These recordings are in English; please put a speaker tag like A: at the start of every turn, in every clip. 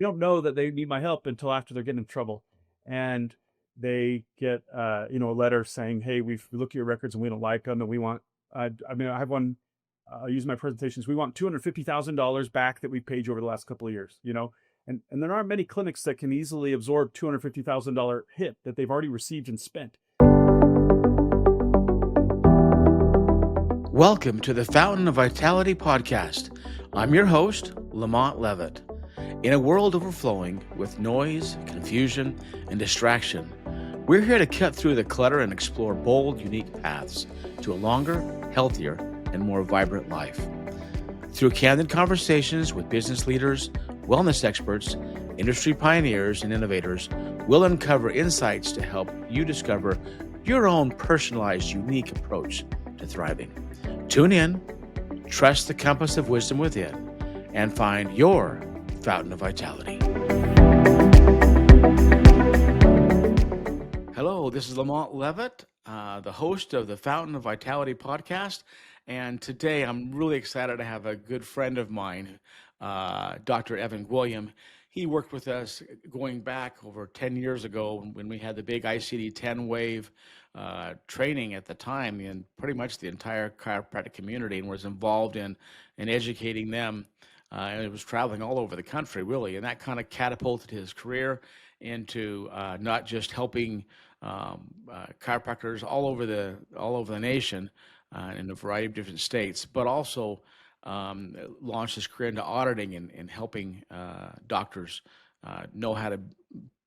A: don't know that they need my help until after they're getting in trouble. And they get, a letter saying, hey, we look at your records and we don't like them. And we want, I have one, I'll use my presentations. We want $250,000 back that we paid you over the last couple of years, and there aren't many clinics that can easily absorb $250,000 hit that they've already received and spent.
B: Welcome to the Fountain of Vitality podcast. I'm your host, LaMont Leavitt. In a world overflowing with noise, confusion, and distraction, we're here to cut through the clutter and explore bold, unique paths to a longer, healthier, and more vibrant life. Through candid conversations with business leaders, wellness experts, industry pioneers, and innovators, we'll uncover insights to help you discover your own personalized, unique approach to thriving. Tune in, trust the compass of wisdom within, and find your fountain of vitality. Hello, this is LaMont Leavitt, the host of the Fountain of Vitality podcast. And today I'm really excited to have a good friend of mine, Dr. Gwilliam. He worked with us going back over 10 years ago when we had the big ICD-10 wave training at the time in pretty much the entire chiropractic community, and was involved in educating them. And it was traveling all over the country, really, and that kind of catapulted his career into not just helping chiropractors all over the nation in a variety of different states, but also launched his career into auditing and helping doctors know how to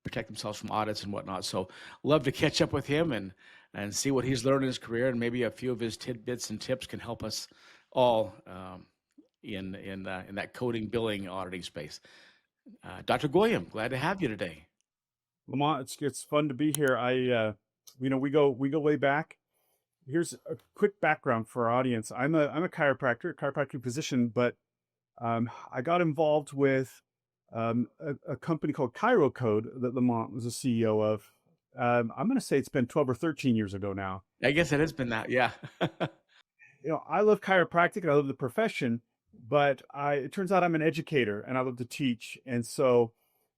B: protect themselves from audits and whatnot. So love to catch up with him and see what he's learned in his career, and maybe a few of his tidbits and tips can help us all in that coding, billing, auditing space. Dr. Gwilliam, glad to have you today.
A: Lamont, it's fun to be here. We go way back. Here's a quick background for our audience. I'm a chiropractic physician, but I got involved with a company called ChiroCode that Lamont was the CEO of. I'm going to say it's been 12 or 13 years ago now.
B: I guess it has been that, yeah.
A: I love chiropractic and I love the profession, but it turns out I'm an educator and I love to teach. And so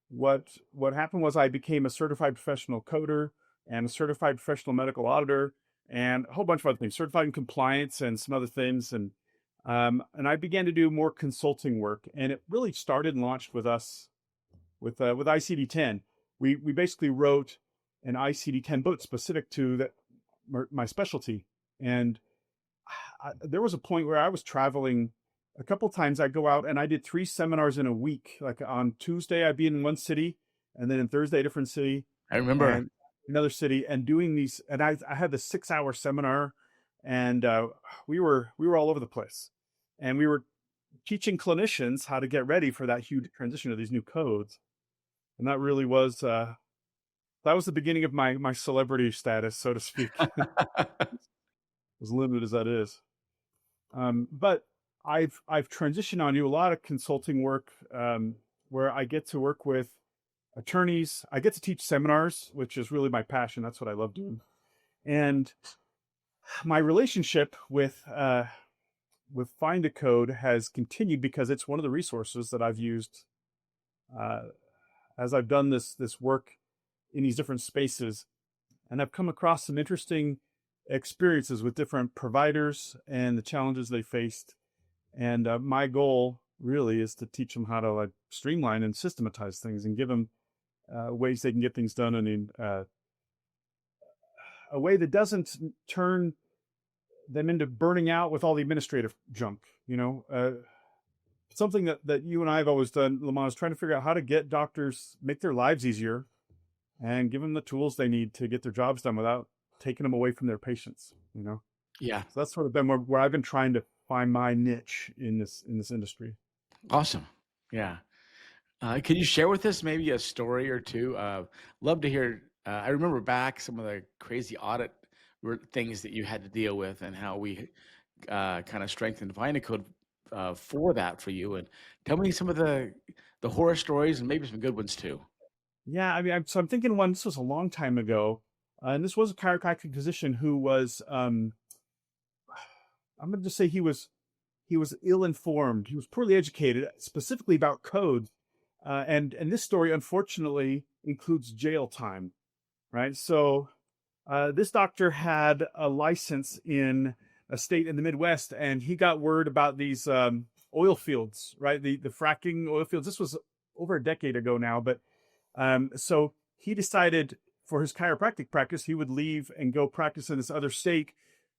A: what happened was I became a certified professional coder and a certified professional medical auditor and a whole bunch of other things, certified in compliance and some other things. And I began to do more consulting work, and it really started and launched with us with ICD-10. We basically wrote an ICD-10 book specific to my specialty. And there was a point where I was traveling a couple times. I'd go out and I did 3 seminars in a week. Like on Tuesday, I'd be in one city, and then in Thursday, a different city.
B: I remember.
A: And another city, and doing these. And I had the 6-hour seminar, and we were all over the place, and we were teaching clinicians how to get ready for that huge transition to these new codes. And that really was that was the beginning of my celebrity status, so to speak. As limited as that is. But I've transitioned on to a lot of consulting work where I get to work with attorneys. I get to teach seminars, which is really my passion. That's what I love doing. And my relationship with Find a Code has continued because it's one of the resources that I've used as I've done this work in these different spaces. And I've come across some interesting experiences with different providers and the challenges they faced. And my goal really is to teach them how to streamline and systematize things and give them ways they can get things done in a way that doesn't turn them into burning out with all the administrative junk. Something that you and I have always done, Lamont, is trying to figure out how to get doctors, make their lives easier and give them the tools they need to get their jobs done without taking them away from their patients.
B: Yeah.
A: So that's sort of been where I've been trying to find my niche in this industry.
B: Awesome. Yeah. Can you share with us maybe a story or two? Love to hear. I remember back some of the crazy audit things that you had to deal with, and how we kind of strengthened Find a Code for you. And tell me some of the horror stories and maybe some good ones too.
A: Yeah, I mean, I'm thinking this was a long time ago, and this was a chiropractic physician who was, I'm going to just say he was ill-informed. He was poorly educated, specifically about code. And this story, unfortunately, includes jail time, right? So this doctor had a license in a state in the Midwest, and he got word about these oil fields, right? The fracking oil fields. This was over a decade ago now, but so he decided for his chiropractic practice, he would leave and go practice in this other state.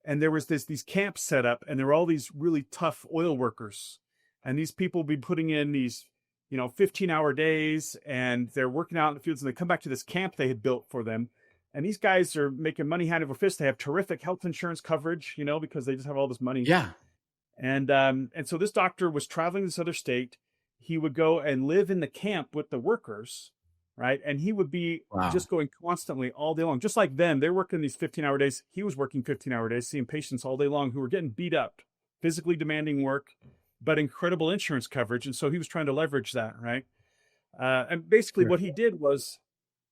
A: And there was these camps set up, and there were all these really tough oil workers, and these people would be putting in these 15-hour days, and they're working out in the fields, and they come back to this camp they had built for them. And these guys are making money hand over fist. They have terrific health insurance coverage, because they just have all this money.
B: Yeah.
A: And so this doctor was traveling to this other state. He would go and live in the camp with the workers, right? And he would be
B: Wow.
A: just going constantly all day long, just like them. They're working these 15-hour days. He was working 15-hour days, seeing patients all day long who were getting beat up, physically demanding work, but incredible insurance coverage. And so he was trying to leverage that, right? And basically
B: Sure.
A: what he did was,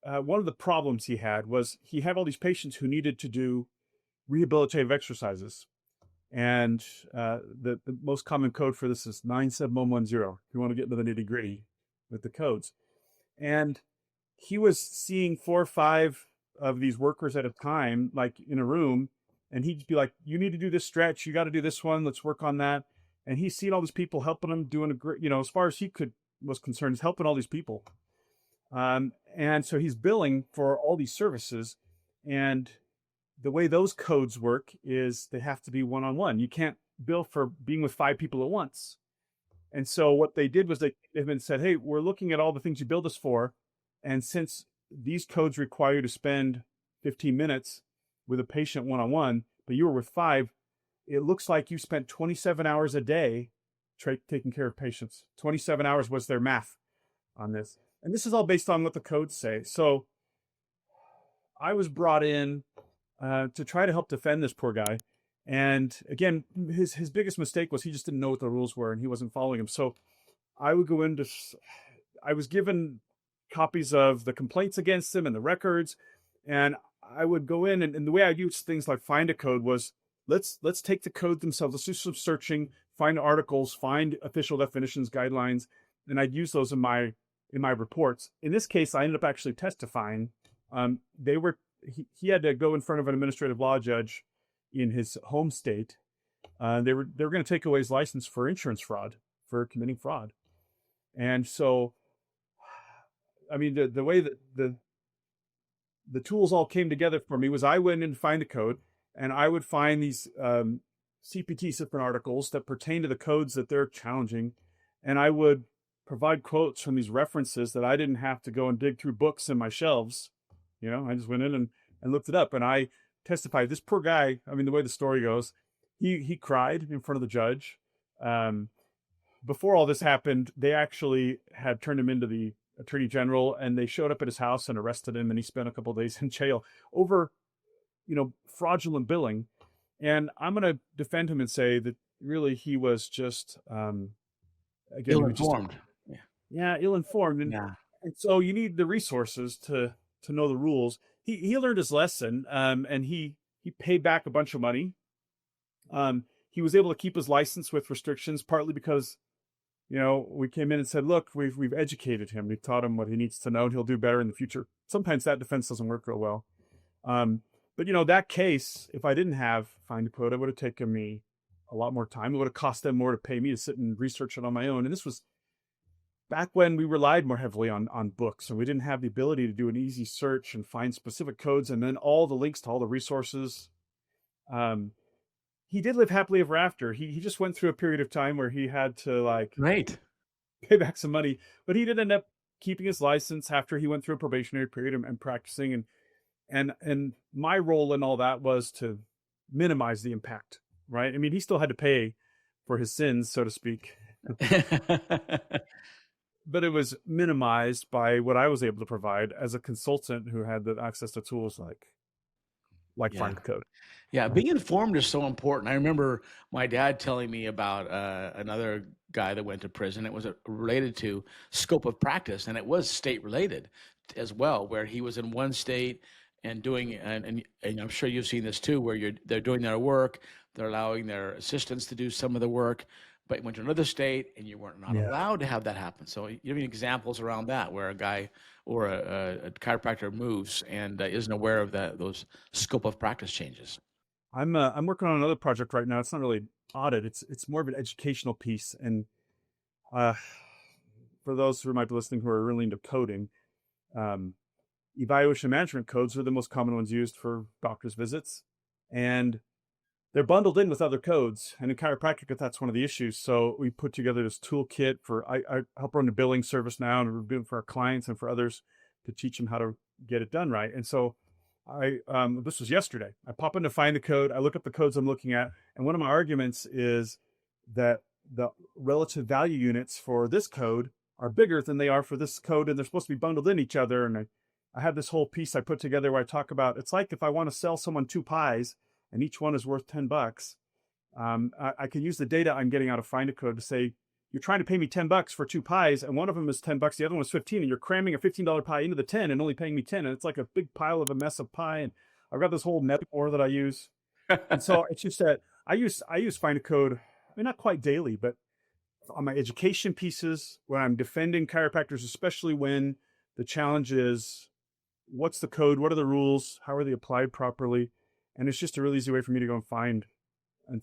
A: one of the problems he had was he had all these patients who needed to do rehabilitative exercises. And the most common code for this is 97110, if you want to get into the nitty gritty with the codes. And he was seeing 4 or 5 of these workers at a time, like in a room. And he'd be like, you need to do this stretch. You got to do this one. Let's work on that. And he's seen all these people helping him, doing a great, as far as he was concerned, he's helping all these people. And so he's billing for all these services. And the way those codes work is they have to be one-on-one. You can't bill for being with 5 people at once. And so what they did was they've been said, hey, we're looking at all the things you billed us for. And since these codes require you to spend 15 minutes with a patient one-on-one, but you were with 5, it looks like you spent 27 hours a day taking care of patients. 27 hours was their math on this. And this is all based on what the codes say. So I was brought in to try to help defend this poor guy. And again, his biggest mistake was he just didn't know what the rules were and he wasn't following them. So I was given copies of the complaints against him and the records. And I would go in, and the way I used things like find a code was, let's take the code themselves. Let's do some searching, find articles, find official definitions, guidelines. And I'd use those in my reports. In this case, I ended up actually testifying. He had to go in front of an administrative law judge in his home state. They were going to take away his license for insurance fraud, for committing fraud. And so, I mean, the way that the tools all came together for me was I went in to find the code, and I would find these CPT different articles that pertain to the codes that they're challenging, and I would provide quotes from these references that I didn't have to go and dig through books in my shelves. I just went in and looked it up, and I testified. This poor guy, I mean, the way the story goes, he cried in front of the judge. Before all this happened, they actually had turned him into the attorney general, and they showed up at his house and arrested him, and he spent a couple of days in jail over, fraudulent billing. And I'm going to defend him and say that really he was just, again,
B: Ill-informed.
A: ill-informed.
B: Yeah.
A: And so you need the resources to know the rules. He learned his lesson, and he paid back a bunch of money. He was able to keep his license with restrictions, partly because, we came in and said, look, we've educated him. We've taught him what he needs to know, and he'll do better in the future. Sometimes that defense doesn't work real well. But that case, if I didn't have Find a Code, it would have taken me a lot more time. It would have cost them more to pay me to sit and research it on my own. And this was back when we relied more heavily on books, and we didn't have the ability to do an easy search and find specific codes and then all the links to all the resources. He did live happily ever after. He just went through a period of time where he had to
B: Great.
A: pay back some money, but he did end up keeping his license after he went through a probationary period and practicing. And my role in all that was to minimize the impact, right? I mean, he still had to pay for his sins, so to speak. But it was minimized by what I was able to provide as a consultant who had the access to tools like
B: Yeah.
A: Find the Code.
B: Yeah, being informed is so important. I remember my dad telling me about another guy that went to prison. It was related to scope of practice, and it was state related as well, where he was in one state and doing, and I'm sure you've seen this too, where they're doing their work, they're allowing their assistants to do some of the work, but you went to another state and you weren't not
A: Yeah.
B: allowed to have that happen. So you have any examples around that where a guy or a chiropractor moves and isn't aware of those scope of practice changes?
A: I'm working on another project right now. It's not really audit. It's more of an educational piece. And uh, for those who might be listening who are really into coding, um, evaluation management codes are the most common ones used for doctors' visits, and they're bundled in with other codes. And in chiropractic, that's one of the issues. So we put together this toolkit for I help run the billing service now, and we're doing it for our clients and for others to teach them how to get it done right. And so this was yesterday. I pop in to find the code. I look up the codes I'm looking at, and one of my arguments is that the relative value units for this code are bigger than they are for this code, and they're supposed to be bundled in each other. And I have this whole piece I put together where I talk about it's like if I want to sell someone two pies and each one is worth $10. I can use the data I'm getting out of Find a Code to say, you're trying to pay me $10 for two pies, and one of them is $10, the other one is 15, and you're cramming a $15 pie into the 10 and only paying me 10, and it's like a big pile of a mess of pie. And I've got this whole metaphor that I use, and so it's just that I use Find a Code. I mean, not quite daily, but on my education pieces when I'm defending chiropractors, especially when the challenge is what's the code, what are the rules, how are they applied properly, and it's just a really easy way for me to go and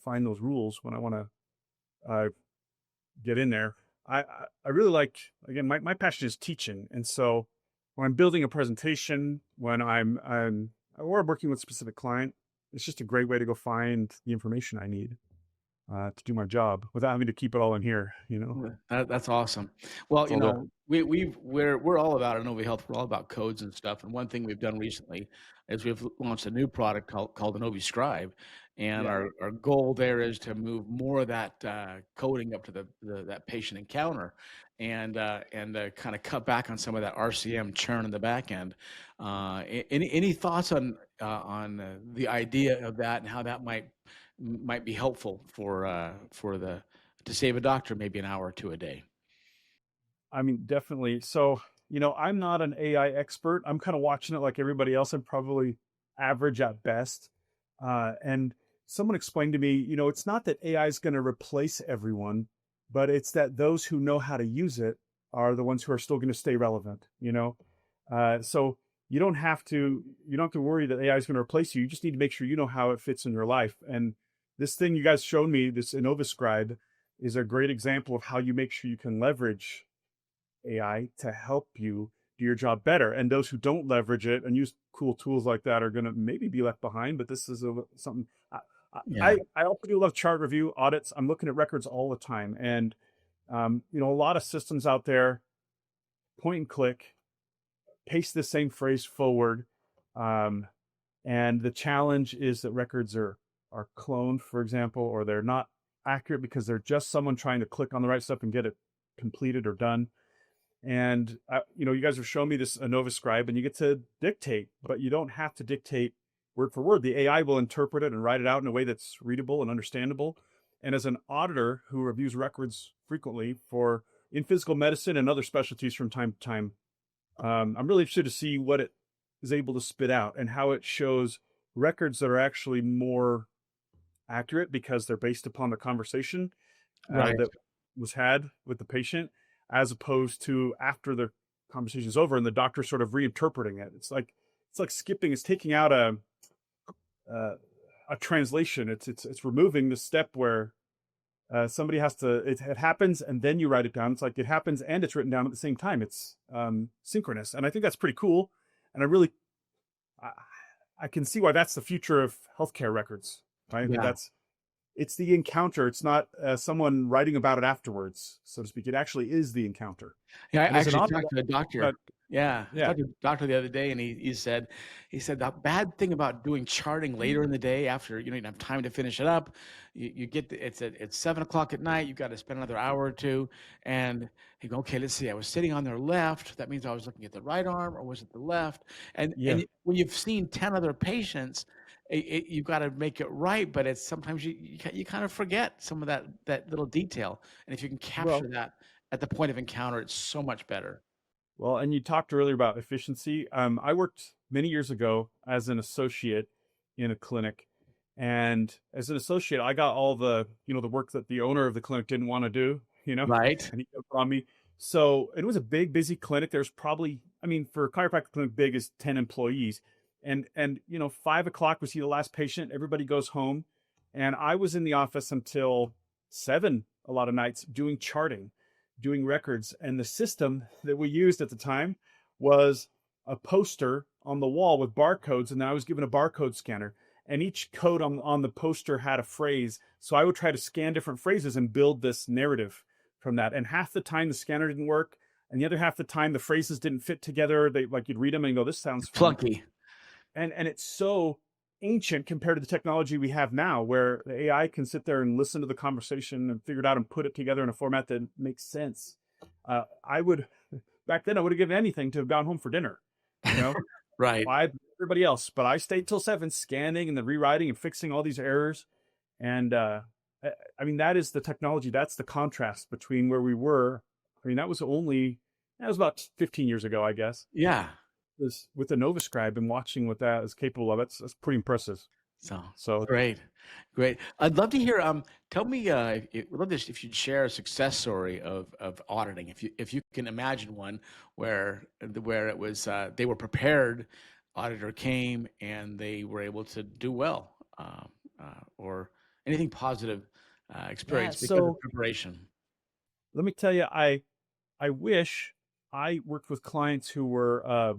A: find those rules when I want to get in there. I really like, again, my passion is teaching, and so when I'm building a presentation, when I'm or I'm working with a specific client, it's just a great way to go find the information I need to do my job without having to keep it all in here.
B: Yeah, that's awesome. Well,
A: It's all there.
B: we're all about Innova Health. We're all about codes and stuff. And one thing we've done recently is we've launched a new product called Innova Scribe, and
A: Yeah.
B: our goal there is to move more of that coding up to that patient encounter, and kind of cut back on some of that RCM churn in the back end. Any thoughts on the idea of that and how that might be helpful for the to save a doctor maybe an hour or two a day?
A: I mean, definitely. So, I'm not an AI expert. I'm kind of watching it like everybody else. I'm probably average at best. And someone explained to me, it's not that AI is going to replace everyone, but it's that those who know how to use it are the ones who are still going to stay relevant. So you don't have to worry that AI is going to replace you. You just need to make sure you know how it fits in your life. And this thing you guys showed me, this InnovaScribe, is a great example of how you make sure you can leverage AI to help you do your job better. And those who don't leverage it and use cool tools like that are going to maybe be left behind. But this is something
B: Yeah.
A: I also do love chart review audits. I'm looking at records all the time, and a lot of systems out there point and click, paste the same phrase forward, um, and the challenge is that records are cloned, for example, or they're not accurate because they're just someone trying to click on the right stuff and get it completed or done. And you guys are showing me this Innova Scribe, and you get to dictate, but you don't have to dictate word for word. The AI will interpret it and write it out in a way that's readable and understandable. And as an auditor who reviews records frequently for in physical medicine and other specialties from time to time, I'm really interested to see what it is able to spit out and how it shows records that are actually more accurate because they're based upon the conversation
B: Right.
A: that was had with the patient, as opposed to after the conversation is over and the doctor sort of reinterpreting it. It's like skipping. It's taking out uh, a translation. It's removing the step where somebody has to. It happens and then you write it down. It's like it happens and it's written down at the same time. It's synchronous, and I think that's pretty cool. And I, I can see why that's the future of healthcare records. Right? I think
B: Yeah.
A: it's the encounter. It's not someone writing about it afterwards, so to speak. It actually is the encounter.
B: Yeah,
A: And
B: I
A: as an
B: actually
A: author,
B: talked to a doctor.
A: but
B: Yeah, I
A: yeah,
B: talked to a doctor the other day, and he said the bad thing about doing charting later in the day after you don't have time to finish it up, you get it's 7 o'clock at night. You've got to spend another hour or two, and he go, okay, let's see. I was sitting on their left. That means I was looking at the right arm, or was it the left?
A: yeah.
B: When you've seen 10 other patients, you've got to make it right, but it's sometimes you kind of forget some of that little detail, and if you can
A: Well,
B: capture that at the point of encounter, it's so much better.
A: and you talked earlier about efficiency. I worked many years ago as an associate in a clinic, And as an associate, I got all the, the work that the owner of the clinic didn't want to do,
B: Right.
A: and he took it on me. So it was a big, busy clinic. There's probably, I mean, for a chiropractic clinic, big is 10 employees. And 5 o'clock, we see the last patient, everybody goes home. And I was in the office until 7 a lot of nights doing charting, doing records. And the system that we used at the time was a poster on the wall with barcodes. And then I was given a barcode scanner, and each code on the poster had a phrase. So I would try to scan different phrases and build this narrative from that. And half the time the scanner didn't work, and the other half the time the phrases didn't fit together. They, like, you'd read them and go, this sounds funny.
B: Clunky.
A: And it's so ancient compared to the technology we have now, where the AI can sit there and listen to the conversation and figure it out and put it together in a format that makes sense. I would, back then, I would have given anything to have gone home for dinner, you know.
B: Right.
A: Everybody else, but I stayed till 7 scanning and then rewriting and fixing all these errors. And I mean, that is the technology. That's the contrast between where we were. I mean, that was about 15 years ago, I guess.
B: Yeah.
A: This with the NovaScribe and watching what that is capable of. That's pretty impressive.
B: So great. I'd love to hear. Tell me. We'd love to, if you'd share a success story of auditing. If you can imagine one where it was they were prepared, auditor came and they were able to do well, or anything positive experience because of preparation.
A: Let me tell you, I wish I worked with clients who were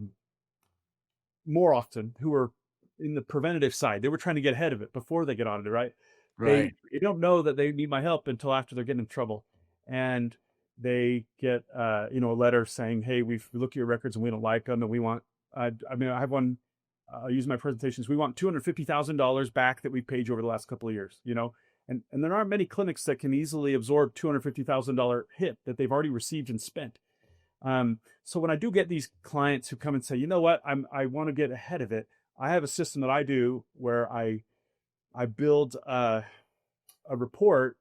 A: more often who were in the preventative side. They were trying to get ahead of it before they get audited, right?
B: Right.
A: They don't know that they need my help until after they're getting in trouble, and they get a letter saying, "Hey, we look at your records and we don't like them, and we want." I have one. I'll use my presentations. We want $250,000 back that we paid you over the last couple of years. And there aren't many clinics that can easily absorb $250,000 hit that they've already received and spent. So when I do get these clients who come and say, you know what, I want to get ahead of it, I have a system that I do where I build a report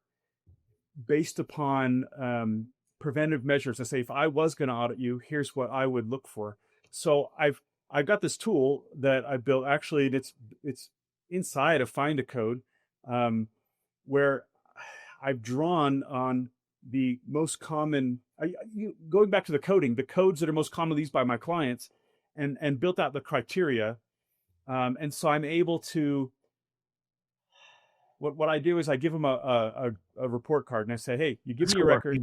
A: based upon preventive measures. I say, if I was going to audit you, here's what I would look for. So I've got this tool that I built. Actually, it's inside of Find a Code, where I've drawn on the most common, going back to the coding, the codes that are most commonly used by my clients, and built out the criteria. And so I'm able to, what I do is I give them a report card, and I say, hey, you give me your record.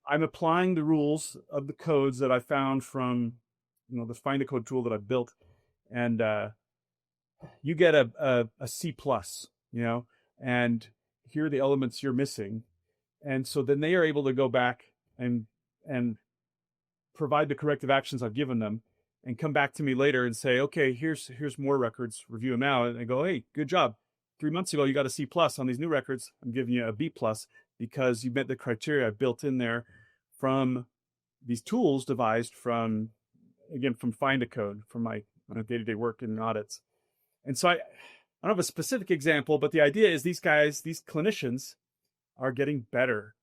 A: I'm applying the rules of the codes that I found from, the Find a Code tool that I built. And you get a C+, and here are the elements you're missing. And so then they are able to go back and provide the corrective actions I've given them, and come back to me later and say, okay, here's more records, review them now. And they go, hey, good job. 3 months ago, you got a C+ on these new records. I'm giving you a B+ because you met the criteria I built in there from these tools devised from Find a Code, from my day-to-day work in audits. And so I don't have a specific example, but the idea is these clinicians are getting better.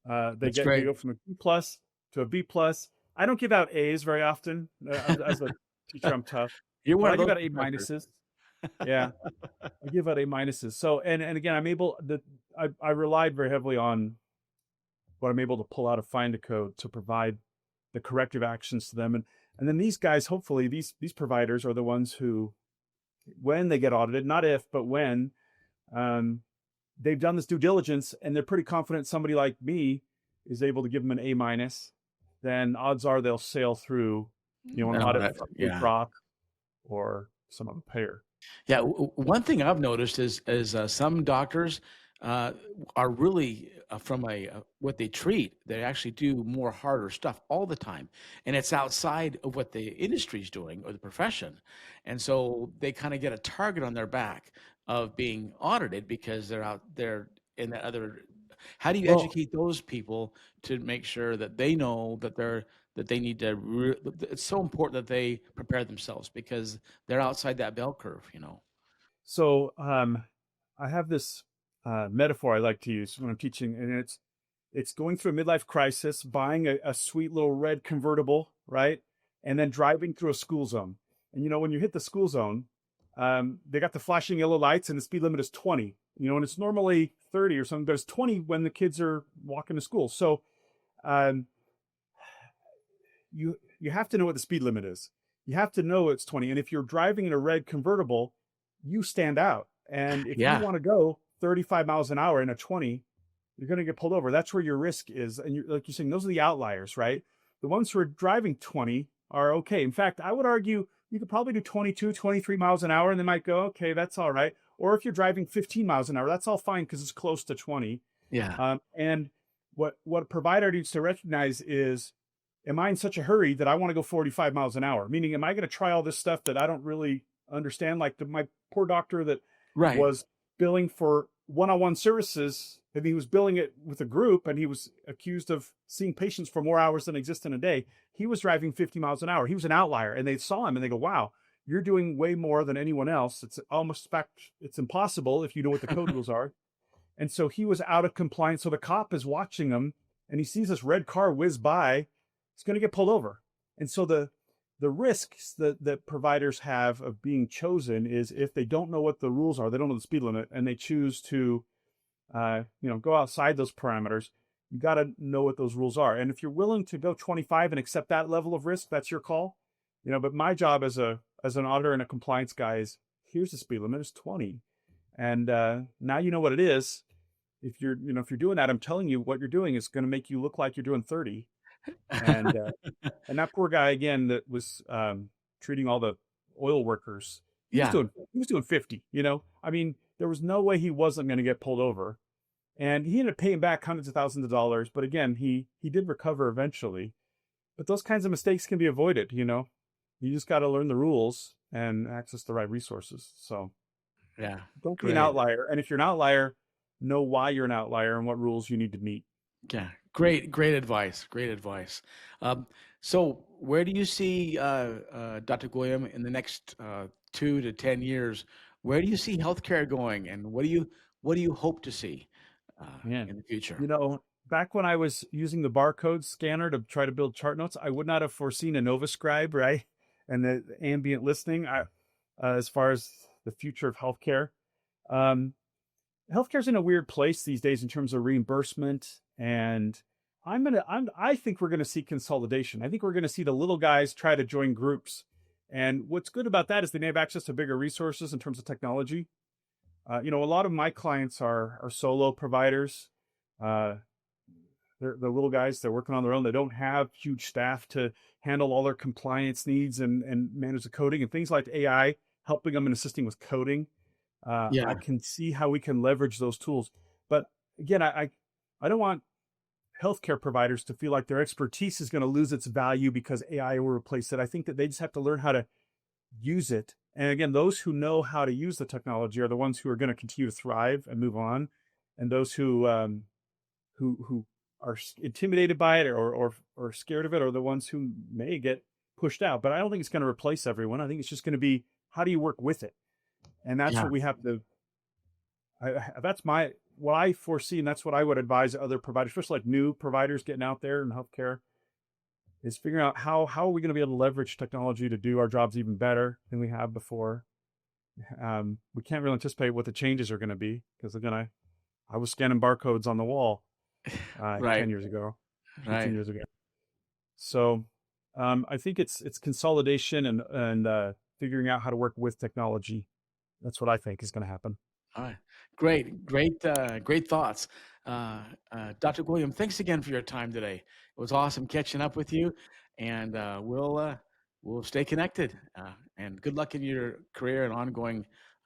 A: They go from a B+ to a B+. I don't give out A's very often. As a teacher, I'm tough.
B: You're one of those.
A: I give out A-. Yeah, I give out A-. So, and again, I relied very heavily on what I'm able to pull out of Find a Code to provide the corrective actions to them. And then these guys, hopefully these providers are the ones who, when they get audited, not if, but when, they've done this due diligence and they're pretty confident somebody like me is able to give them an A-, then odds are they'll sail through, an audit from Rock or some other payer.
B: Yeah. One thing I've noticed is some doctors are really from what they treat, they actually do more harder stuff all the time, and it's outside of what the industry is doing or the profession, and so they kind of get a target on their back of being audited because they're out there in that other. How do you educate those people to make sure that they know that they need to? It's so important that they prepare themselves because they're outside that bell curve,
A: So I have this metaphor I like to use when I'm teaching, and it's going through a midlife crisis, buying a sweet little red convertible, right? And then driving through a school zone. And when you hit the school zone, they got the flashing yellow lights and the speed limit is 20, and it's normally 30 or something, but it's 20 when the kids are walking to school. So um, you have to know what the speed limit is. You have to know it's 20. And if you're driving in a red convertible, you stand out. And if you want to go 35 miles an hour in a 20, you're going to get pulled over. That's where your risk is. And like you're saying, those are the outliers, right? The ones who are driving 20 are okay. In fact, I would argue you could probably do 22, 23 miles an hour and they might go, okay, that's all right. Or if you're driving 15 miles an hour, that's all fine because it's close to 20.
B: Yeah.
A: And what a provider needs to recognize is, am I in such a hurry that I want to go 45 miles an hour? Meaning, am I going to try all this stuff that I don't really understand? Like my poor doctor that was billing for one-on-one services, and he was billing it with a group, and he was accused of seeing patients for more hours than exist in a day. He was driving 50 miles an hour. He was an outlier, and they saw him and they go, wow, you're doing way more than anyone else. It's almost, in fact, it's impossible if you know what the code rules are. And so he was out of compliance. So the cop is watching him and he sees this red car whiz by. He's going to get pulled over. And so the risks that providers have of being chosen is if they don't know what the rules are, they don't know the speed limit, and they choose to go outside those parameters, you got to know what those rules are. And if you're willing to go 25 and accept that level of risk, that's your call. But my job as an auditor and a compliance guy is, here's the speed limit, it's 20. And now you know what it is. If you're doing that, I'm telling you what you're doing is going to make you look like you're doing 30. And that poor guy again that was treating all the oil workers, he was doing 50. I mean, there was no way he wasn't going to get pulled over, and he ended up paying back hundreds of thousands of dollars. But again, he did recover eventually. But those kinds of mistakes can be avoided. You just got to learn the rules and access the right resources. So don't be an outlier. And if you're an outlier, know why you're an outlier and what rules you need to meet.
B: Yeah, great advice. Great advice. So where do you see Dr. Gwilliam in the next 2 to 10 years? Where do you see healthcare going, and what do you hope to see in the future?
A: Back when I was using the barcode scanner to try to build chart notes, I would not have foreseen a NovaScribe, right? And the ambient listening. As far as the future of healthcare, healthcare's in a weird place these days in terms of reimbursement. And I think we're going to see consolidation. I think we're going to see the little guys try to join groups. And what's good about that is they may have access to bigger resources in terms of technology. A lot of my clients are solo providers. They're the little guys. They're working on their own. They don't have huge staff to handle all their compliance needs and manage the coding and things like AI, helping them and assisting with coding. I can see how we can leverage those tools. But again, I don't want healthcare providers to feel like their expertise is going to lose its value because AI will replace it. I think that they just have to learn how to use it. And again, those who know how to use the technology are the ones who are going to continue to thrive and move on. And those who are intimidated by it or scared of it are the ones who may get pushed out. But I don't think it's going to replace everyone. I think it's just going to be, how do you work with it? And that's what we have to, what I foresee, and that's what I would advise other providers, especially like new providers getting out there in healthcare, is figuring out how are we going to be able to leverage technology to do our jobs even better than we have before. We can't really anticipate what the changes are going to be because I was scanning barcodes on the wall 10 years ago, 15 years ago. So I think it's consolidation and figuring out how to work with technology. That's what I think is going to happen.
B: All right. Great thoughts. Dr. Gwilliam, thanks again for your time today. It was awesome catching up with you, and we'll stay connected. And good luck in your career and ongoing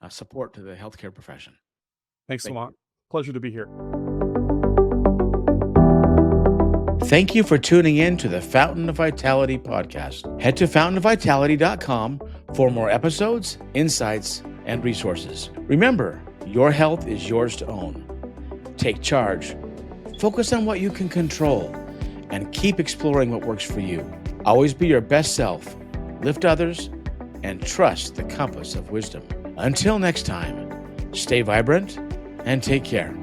B: support to the healthcare profession.
A: Thanks a lot. Pleasure to be here.
B: Thank you for tuning in to the Fountain of Vitality podcast. Head to fountainofvitality.com for more episodes, insights, and resources. Remember, your health is yours to own. Take charge, focus on what you can control, and keep exploring what works for you. Always be your best self, lift others, and trust the compass of wisdom. Until next time, stay vibrant and take care.